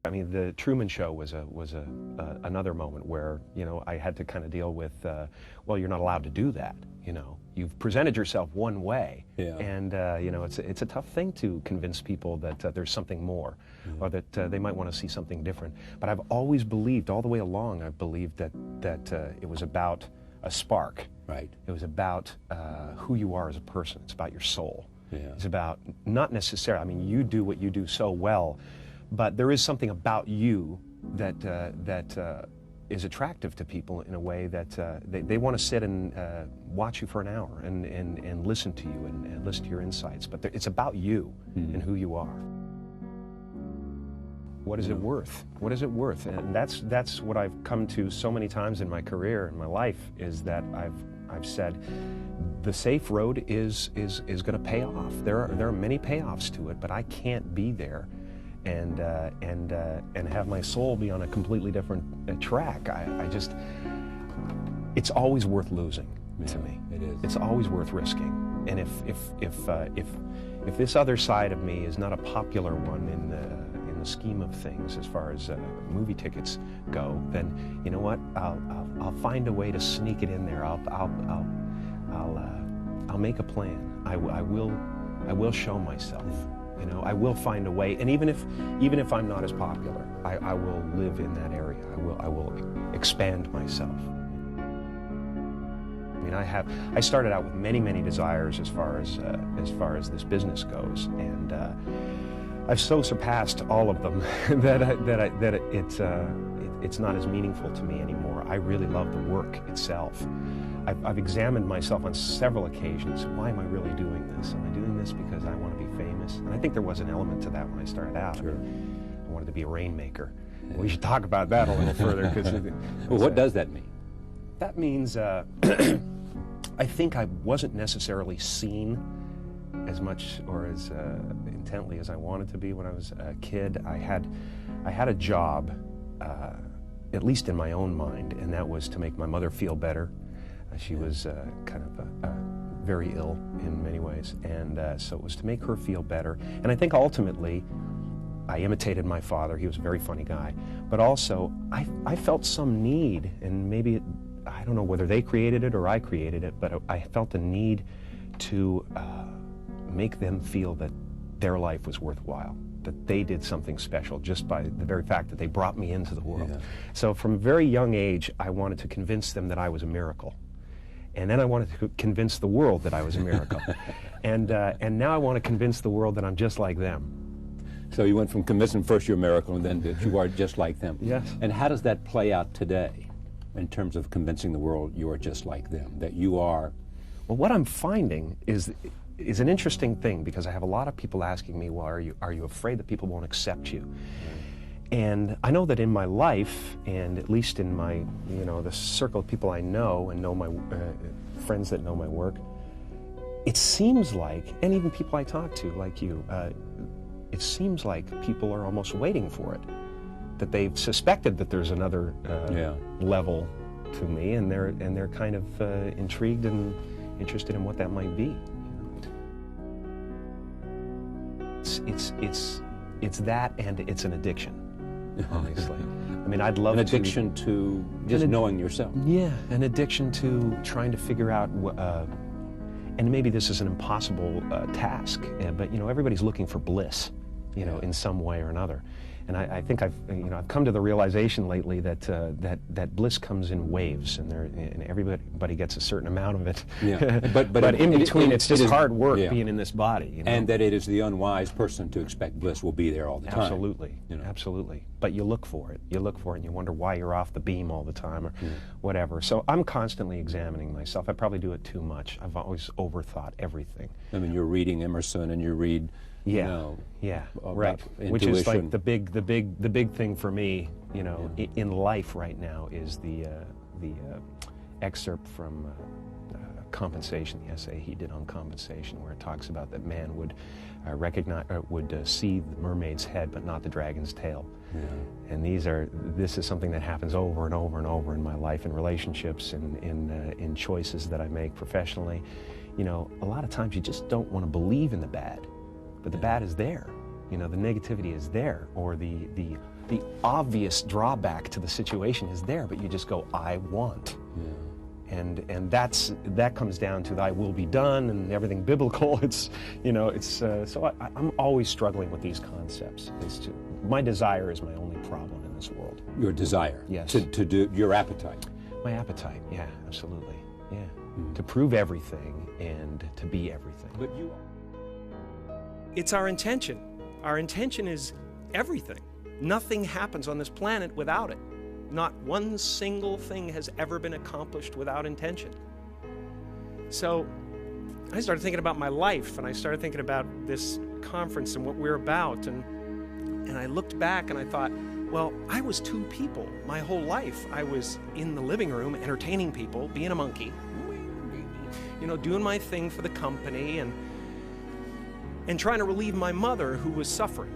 I mean, the Truman Show was another moment where, I had to kind of deal with, well, you're not allowed to do that. You've presented yourself one way, Yeah. and it's a tough thing to convince people that there's something more, or that they might want to see something different. But I've always believed, all the way along, I've believed that it was about a spark. Right. It was about who you are as a person. It's about your soul. Yeah. It's about not necessarily. I mean, you do what you do so well. But there is something about you that is attractive to people in a way that they want to sit and watch you for an hour and listen to you and listen to your insights. But it's about you and who you are. What is it worth? What is it worth? And that's what I've come to so many times in my career, in my life, is that I've said the safe road is going to pay off. There are many payoffs to it, but I can't be there and have my soul be on a completely different track. It's always worth losing to me. It is. It's always worth risking. And if this other side of me is not a popular one in the scheme of things as far as movie tickets go, then you know what? I'll find a way to sneak it in there. I'll make a plan. I will show myself. I will find a way, and even if I'm not as popular, I will live in that area. I will expand myself. I mean, I started out with many desires as far as this business goes, and I've so surpassed all of them that it's not as meaningful to me anymore. I really love the work itself. I've examined myself on several occasions. Why am I really doing this? Am I doing this because I want to be famous? And I think there was an element to that when I started out. Sure. I wanted to be a rainmaker. Yeah. We should talk about that a little further. Well, what does that mean? That means I think I wasn't necessarily seen as much or as intently as I wanted to be when I was a kid. I had a job, at least in my own mind, and that was to make my mother feel better. She was kind of very ill in many ways, and so it was to make her feel better. And I think ultimately, I imitated my father. He was a very funny guy. But also, I felt some need, and maybe I don't know whether they created it or I created it, but I felt a need to make them feel that their life was worthwhile, that they did something special just by the very fact that they brought me into the world. Yeah. So from a very young age, I wanted to convince them that I was a miracle. And then I wanted to convince the world that I was a miracle. and now I want to convince the world that I'm just like them. So you went from convincing first you're a miracle and then that you are just like them. Yes. And how does that play out today in terms of convincing the world you are just like them, that you are? Well, what I'm finding is an interesting thing, because I have a lot of people asking me, well, are you afraid that people won't accept you? And I know that in my life, and at least in my, the circle of people I know and know my friends that know my work, it seems like, and even people I talk to, like you, it seems like people are almost waiting for it, that they've suspected that there's another level to me, and they're kind of intrigued and interested in what that might be. It's that, and it's an addiction. Obviously. I mean, I'd love an addiction to just knowing yourself. Yeah, an addiction to trying to figure out, and maybe this is an impossible task, but everybody's looking for bliss, in some way or another. And I think I've come to the realization lately that that bliss comes in waves, and everybody gets a certain amount of it. Yeah. But in between, it's just hard work being in this body. And that it is the unwise person to expect bliss will be there all the time. Absolutely, absolutely. But you look for it. You look for it, and you wonder why you're off the beam all the time, or whatever. So I'm constantly examining myself. I probably do it too much. I've always overthought everything. I mean, you're reading Emerson, and you read. Right. Which is like the big thing for me, in life right now is the excerpt from Compensation, the essay he did on compensation, where it talks about that man would see the mermaid's head but not the dragon's tail. Yeah. And this is something that happens over and over and over in my life, in relationships, in choices that I make professionally. A lot of times you just don't want to believe in the bad. But the bad is there. You know, the negativity is there, or the obvious drawback to the situation is there, but you just go, I want. Yeah. And that comes down to the I will be done and everything biblical. It's, you know, it's, so I'm always struggling with these concepts. My desire is my only problem in this world. Your desire? Yes. To do, your appetite? My appetite, yeah, absolutely, yeah. To prove everything and to be everything. But you... It's our intention. Our intention is everything. Nothing happens on this planet without it. Not one single thing has ever been accomplished without intention. So I started thinking about my life, and I started thinking about this conference and what we're about, and I looked back and I thought, well, I was two people my whole life. I was in the living room entertaining people, being a monkey, you know, doing my thing for the company and trying to relieve my mother, who was suffering.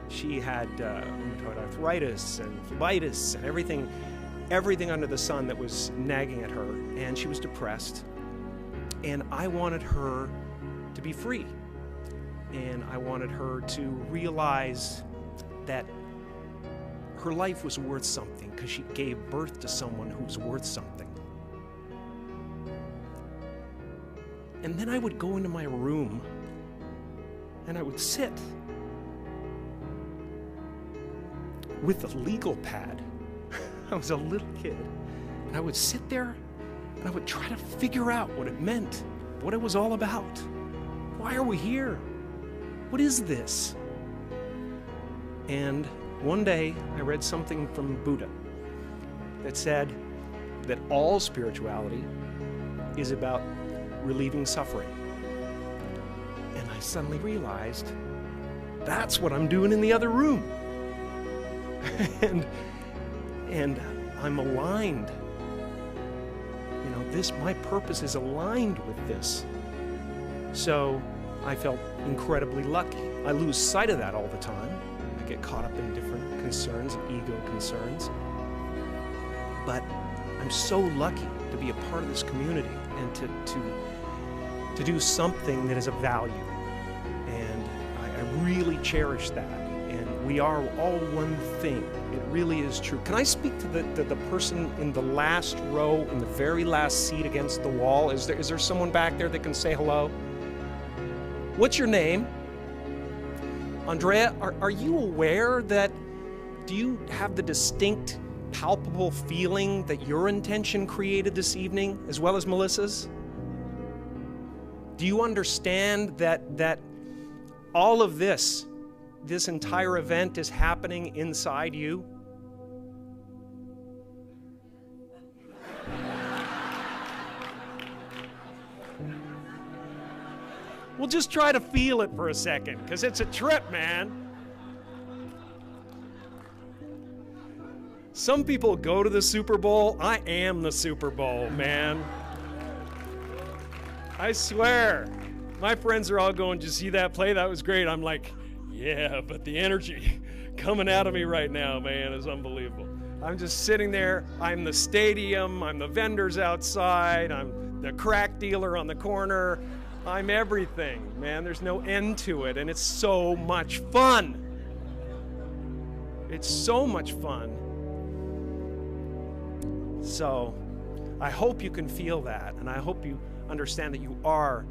She had rheumatoid arthritis and phlebitis and everything under the sun that was nagging at her, and she was depressed. And I wanted her to be free. And I wanted her to realize that her life was worth something because she gave birth to someone who was worth something. And then I would go into my room and I would sit with a legal pad. I was a little kid. And I would sit there and I would try to figure out what it meant, what it was all about. Why are we here? What is this? And one day I read something from Buddha that said that all spirituality is about relieving suffering. And I suddenly realized that's what I'm doing in the other room. and I'm aligned. You know, my purpose is aligned with this. So I felt incredibly lucky. I lose sight of that all the time. I get caught up in different concerns, ego concerns. But I'm so lucky to be a part of this community and to do something that is of value. And I really cherish that. And we are all one thing. It really is true. Can I speak to the person in the last row, in the very last seat against the wall? Is there someone back there that can say hello? What's your name? Andrea, are you aware that, do you have the distinct, palpable feeling that your intention created this evening, as well as Melissa's? Do you understand that all of this entire event is happening inside you? Well, just try to feel it for a second, because it's a trip, man. Some people go to the Super Bowl. I am the Super Bowl, man. I swear. My friends are all going, did you see that play? That was great. I'm like, yeah, but the energy coming out of me right now, man, is unbelievable. I'm just sitting there. I'm the stadium. I'm the vendors outside. I'm the crack dealer on the corner. I'm everything, man. There's no end to it, and it's so much fun. It's so much fun. So I hope you can feel that, and I hope you understand that you are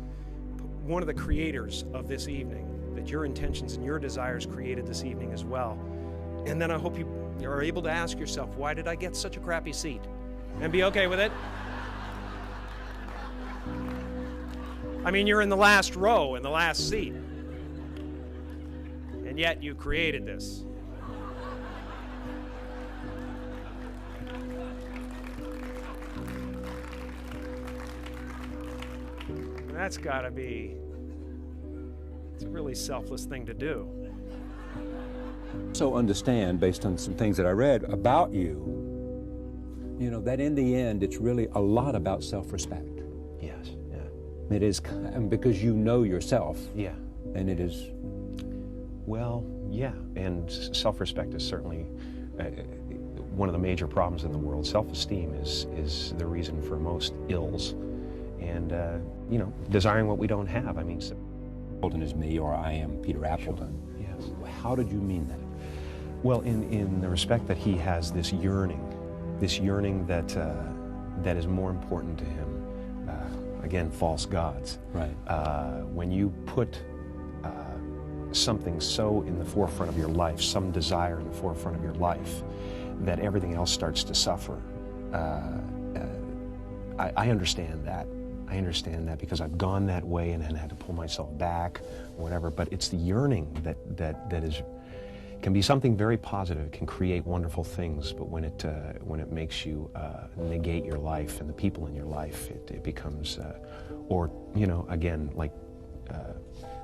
one of the creators of this evening, that your intentions and your desires created this evening as well. And then I hope you are able to ask yourself, why did I get such a crappy seat? And be okay with it. I mean, you're in the last row, in the last seat. And yet you created this. And that's gotta be, it's a really selfless thing to do. So understand, based on some things that I read about you, you know, that in the end, it's really a lot about self-respect. Yes, yeah. It is, because you know yourself. Yeah. And it is... Well, yeah, and self-respect is certainly one of the major problems in the world. Self-esteem is the reason for most ills. And, you know, desiring what we don't have. I mean... Appleton is me, or I am Peter Appleton. How did you mean that? Well, in the respect that he has this yearning that that is more important to him. Again, false gods. Right. When you put something so in the forefront of your life, some desire in the forefront of your life, that everything else starts to suffer. I understand that. I understand that because I've gone that way and had to pull myself back or whatever. But it's the yearning that is can be something very positive. It can create wonderful things. But when it makes you negate your life and the people in your life, it becomes, or again, like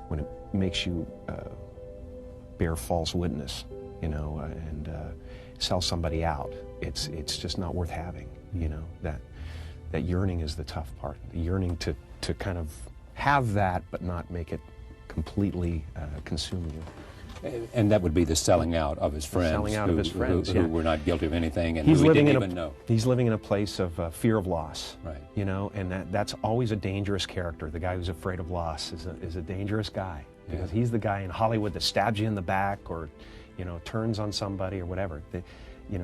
when it makes you bear false witness, and sell somebody out. It's just not worth having. That yearning is the tough part. The yearning to kind of have that, but not make it completely consume you. And that would be the selling out of his friends. Selling out of his friends, who were not guilty of anything and he's who he living didn't in even know. He's living in a place of fear of loss. Right. And that's always a dangerous character. The guy who's afraid of loss is a dangerous guy, because he's the guy in Hollywood that stabs you in the back or, turns on somebody or whatever.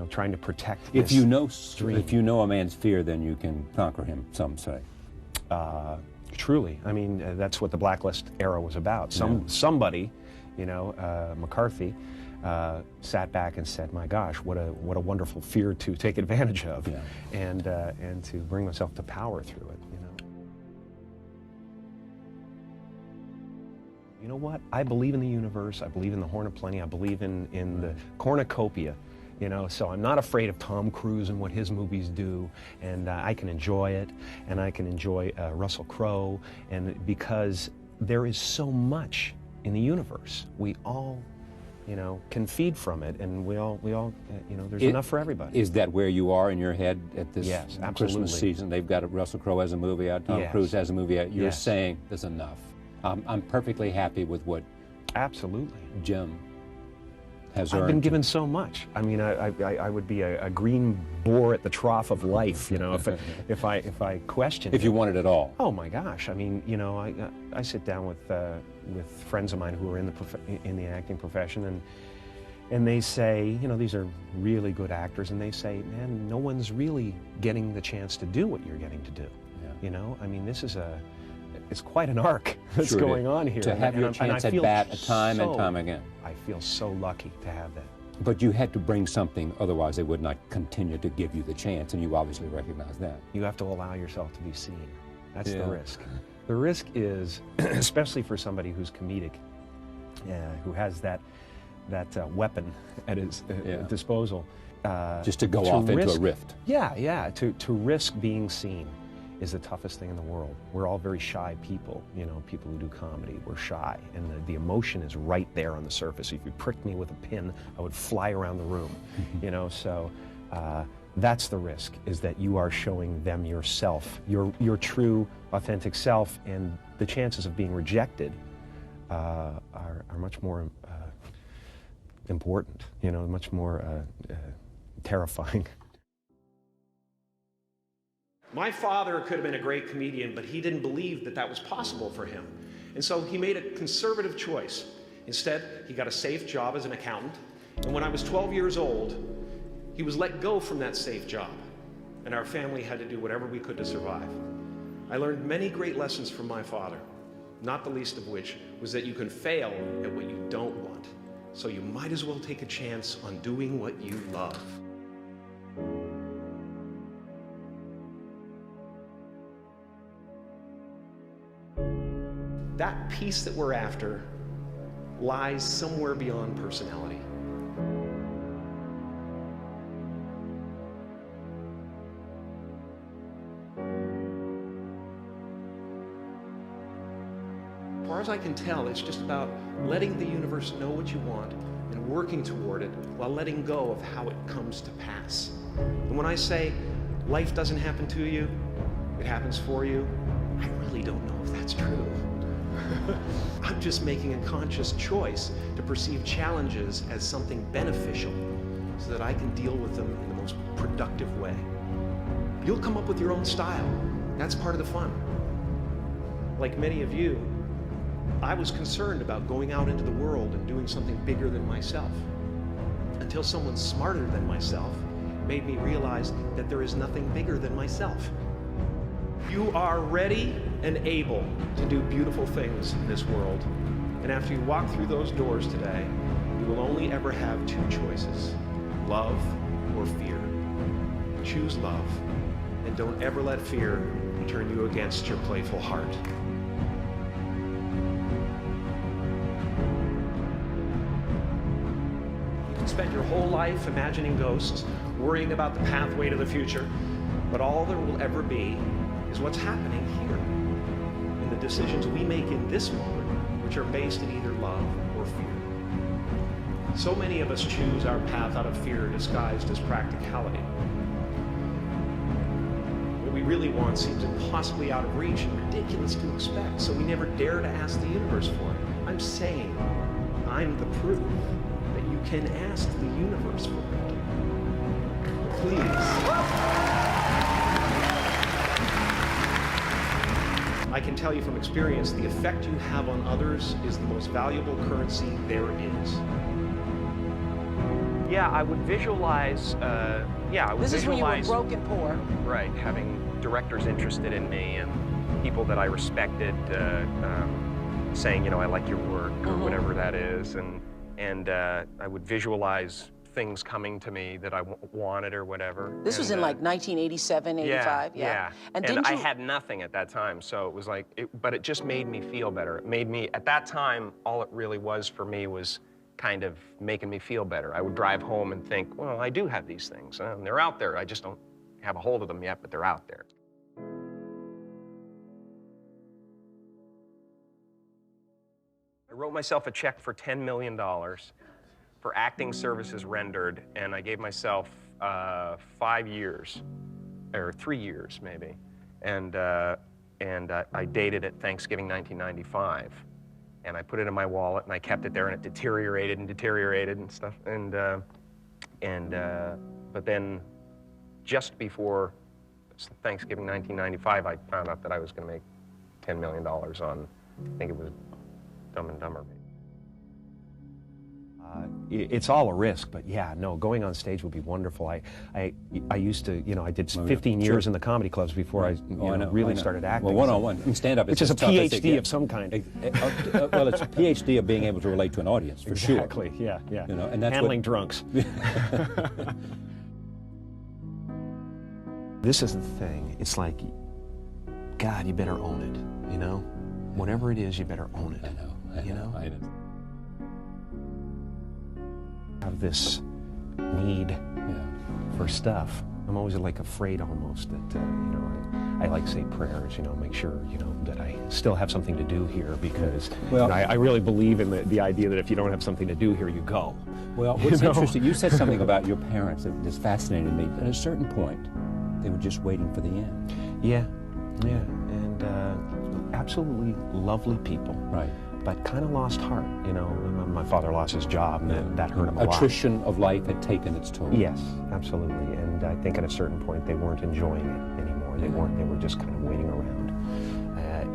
Trying to protect If this you know dream. If you know a man's fear, then you can conquer him, some say. Truly. I mean, that's what the Blacklist era was about. Somebody, McCarthy, sat back and said, my gosh, what a wonderful fear to take advantage of, and to bring myself to power through it. You know what? I believe in the universe. I believe in the Horn of Plenty. I believe in the cornucopia. So I'm not afraid of Tom Cruise and what his movies do, and I can enjoy it, and I can enjoy Russell Crowe, and because there is so much in the universe, we all, can feed from it, and we all, there's enough for everybody. Is that where you are in your head at this absolutely. Christmas season? They've got Russell Crowe has a movie out, Tom Cruise has a movie out. You're saying there's enough. I'm perfectly happy with what absolutely Jim has earned. I've been given so much. I mean, I would be a green boar at the trough of life, if I question If you wanted it all. Oh my gosh! I mean, I sit down with friends of mine who are in the acting profession, and they say, these are really good actors, and they say, man, no one's really getting the chance to do what you're getting to do. I mean, it's quite an arc that's going on here. To have your chance at bat time and time again. I feel so lucky to have that. But you had to bring something, otherwise they would not continue to give you the chance, and you obviously recognize that. You have to allow yourself to be seen. That's the risk. The risk is, especially for somebody who's comedic, who has that weapon at his disposal. Just to go off into a rift. To risk being seen is the toughest thing in the world. We're all very shy people, people who do comedy, we're shy, and the emotion is right there on the surface. If you pricked me with a pin, I would fly around the room, so that's the risk, is that you are showing them yourself, your true, authentic self, and the chances of being rejected are much more important, much more terrifying. My father could have been a great comedian, but he didn't believe that was possible for him. And so he made a conservative choice. Instead, he got a safe job as an accountant. And when I was 12 years old, he was let go from that safe job. And our family had to do whatever we could to survive. I learned many great lessons from my father, not the least of which was that you can fail at what you don't want. So you might as well take a chance on doing what you love. That peace that we're after lies somewhere beyond personality. As far as I can tell, it's just about letting the universe know what you want and working toward it while letting go of how it comes to pass. And when I say life doesn't happen to you, it happens for you, I really don't know if that's true. I'm just making a conscious choice to perceive challenges as something beneficial so that I can deal with them in the most productive way. You'll come up with your own style. That's part of the fun. Like many of you, I was concerned about going out into the world and doing something bigger than myself, until someone smarter than myself made me realize that there is nothing bigger than myself. You are ready and able to do beautiful things in this world. And after you walk through those doors today, you will only ever have two choices: love or fear. Choose love, and don't ever let fear turn you against your playful heart. You can spend your whole life imagining ghosts, worrying about the pathway to the future, but all there will ever be is what's happening here, in the decisions we make in this moment, which are based in either love or fear. So many of us choose our path out of fear disguised as practicality. What we really want seems impossibly out of reach and ridiculous to expect, so we never dare to ask the universe for it. I'm saying, I'm the proof that you can ask the universe for it. Please. I can tell you from experience, the effect you have on others is the most valuable currency there is. Yeah, I would visualize, This is when you were broke and poor. Right, having directors interested in me and people that I respected saying, I like your work, or whatever that is, and I would visualize things coming to me that I wanted or whatever. This was in like 1987, 85? Yeah. And I had nothing at that time, so it was like, but it just made me feel better. It made me, at that time, all it really was for me was kind of making me feel better. I would drive home and think, well, I do have these things, and they're out there. I just don't have a hold of them yet, but they're out there. I wrote myself a check for $10 million. For acting services rendered, and I gave myself 5 years, or 3 years maybe, and I dated it Thanksgiving 1995, and I put it in my wallet and I kept it there, and it deteriorated and stuff, but then just before Thanksgiving 1995, I found out that I was going to make $10 million on, I think it was Dumb and Dumber. It's all a risk, but yeah, no, going on stage would be wonderful. I used to, I did 15 years in the comedy clubs before I really started acting. Well, one-on-one, stand-up, which is a PhD of some kind. Well, it's a PhD of being able to relate to an audience, for sure. Exactly, yeah. And that's handling drunks. This is the thing. It's like, God, you better own it, Whatever it is, you better own it. I know. Have this need for stuff. I'm always like afraid almost that, I like say prayers, make sure, that I still have something to do here because I really believe in the idea that if you don't have something to do here, you go. Well, what's interesting, you said something about your parents that just fascinated me. At a certain point, they were just waiting for the end. Yeah, and absolutely lovely people. Right. But kind of lost heart, My father lost his job, and that hurt him a lot. Attrition of life had taken its toll. Yes, absolutely. And I think at a certain point they weren't enjoying it anymore. They weren't. They were just kind of waiting around.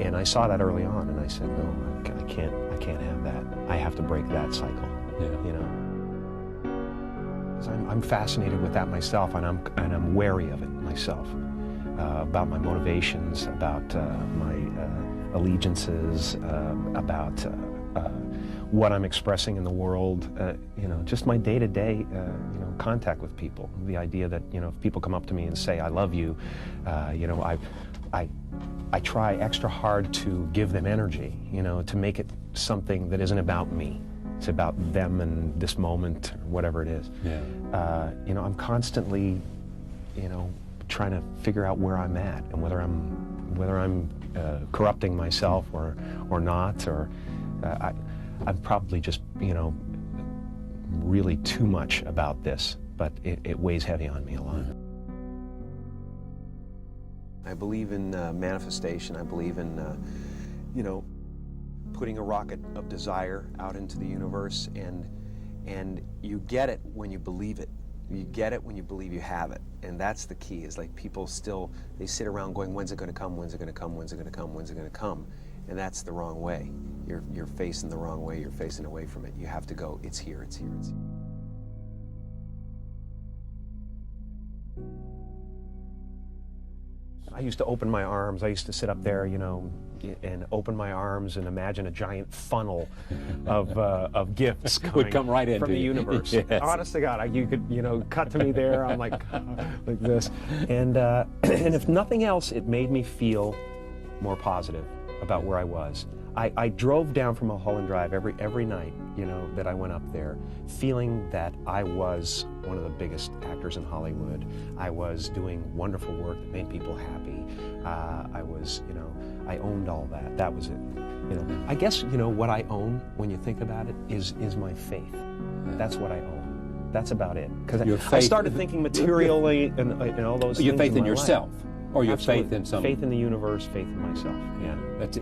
And I saw that early on, and I said, no, I can't have that. I have to break that cycle. I'm fascinated with that myself, and I'm wary of it myself. About my motivations, about my allegiances, about what I'm expressing in the world, just my day-to-day, contact with people. The idea that, if people come up to me and say, I love you, I try extra hard to give them energy, to make it something that isn't about me. It's about them and this moment, or whatever it is. I'm constantly, trying to figure out where I'm at and whether I'm corrupting myself or not, or I'm probably just, really too much about this, but it weighs heavy on me a lot. I believe in manifestation. I believe in, putting a rocket of desire out into the universe, and you get it when you believe it. You get it when you believe you have it. And that's the key, is like people still, they sit around going, when's it going to come, when's it going to come, when's it going to come, when's it going to come? And that's the wrong way. You're facing the wrong way, you're facing away from it. You have to go, it's here, it's here, it's here. I used to open my arms. I used to sit up there, you know, and open my arms and imagine a giant funnel of gifts coming would come right into from the you. universe. Yes. Honest to God, you could, you know, cut to me there. I'm like this, and if nothing else, it made me feel more positive about where I was. I drove down from Mulholland Drive every night, you know, that I went up there, feeling that I was one of the biggest actors in Hollywood. I was doing wonderful work that made people happy. I was, you know, I owned all that. That was it. You know, I guess, you know, what I own, when you think about it, is my faith. That's what I own. That's about it. Because I started thinking materially and all those things. Your faith in yourself. Life. Or your Absolutely. faith in some... Faith in the universe, faith in myself, yeah.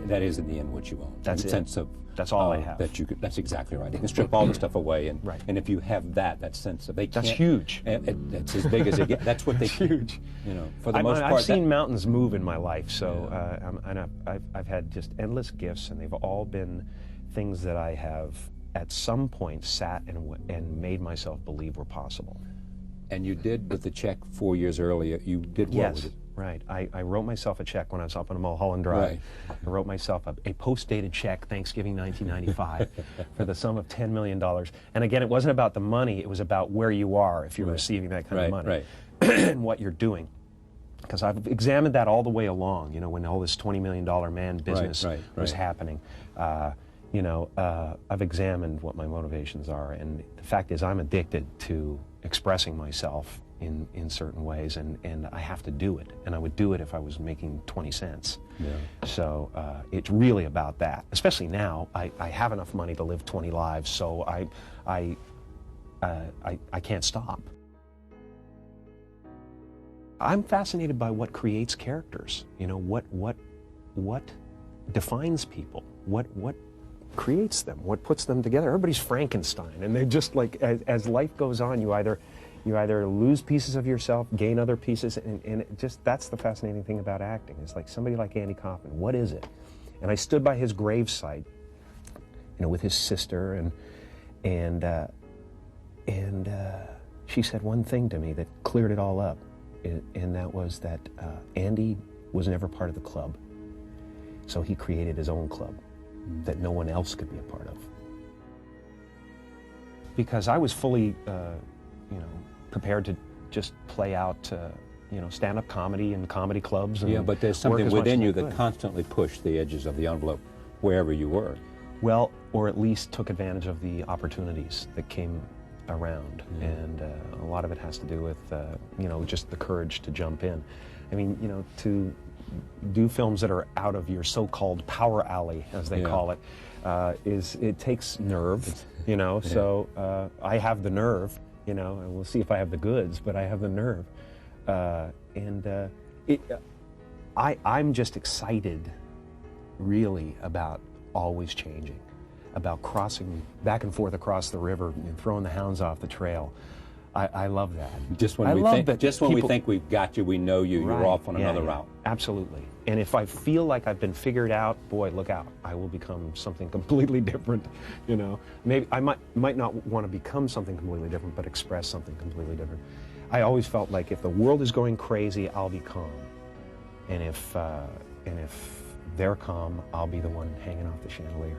That is in the end what you own. That's it. Sense of... That's all I have. That's exactly right. You can strip all the stuff away, and right. And if you have that sense of... That's huge. That's as big as it gets. That's what they... huge. You know, for the most part... I've seen mountains move in my life, so and I've had just endless gifts, and they've all been things that I have at some point sat and made myself believe were possible. And you did with the check 4 years earlier, you did what with it? Right. I wrote myself a check when I was up on Mulholland Drive. Right. I wrote myself a post-dated check, Thanksgiving 1995, for the sum of $10 million. And again, it wasn't about the money, it was about where you are if you're receiving that kind of money and what you're doing. Because I've examined that all the way along, you know, when all this $20 million man business was happening. You know, I've examined what my motivations are, and the fact is I'm addicted to expressing myself in certain ways, and I have to do it, and I would do it if I was making 20 cents. Yeah. So it's really about that, especially now. I have enough money to live 20 lives, so I can't stop. I'm fascinated by what creates characters, you know, what defines people, what creates them, what puts them together. Everybody's Frankenstein, and they just like, as life goes on, you either lose pieces of yourself, gain other pieces, and it just, that's the fascinating thing about acting. It's like somebody like Andy Kaufman, what is it? And I stood by his gravesite, you know, with his sister, and she said one thing to me that cleared it all up, and that was that Andy was never part of the club, so he created his own club that no one else could be a part of. Because I was fully, you know, prepared to just play out, you know, stand-up comedy and comedy clubs. And yeah, but there's something within you that constantly pushed the edges of the envelope wherever you were. Well, or at least took advantage of the opportunities that came around. And a lot of it has to do with, you know, just the courage to jump in. I mean, you know, to do films that are out of your so-called power alley, as they call it, it takes nerve, you know. So I have the nerve, you know, and we'll see if I have the goods, but I have the nerve. I'm just excited, really, about always changing, about crossing back and forth across the river and throwing the hounds off the trail. I love that. Just when we think we've got you, we know you, you're off on another route. Absolutely. And if I feel like I've been figured out, boy, look out. I will become something completely different, you know. Maybe I might not want to become something completely different, but express something completely different. I always felt like if the world is going crazy, I'll be calm. And if they're calm, I'll be the one hanging off the chandelier.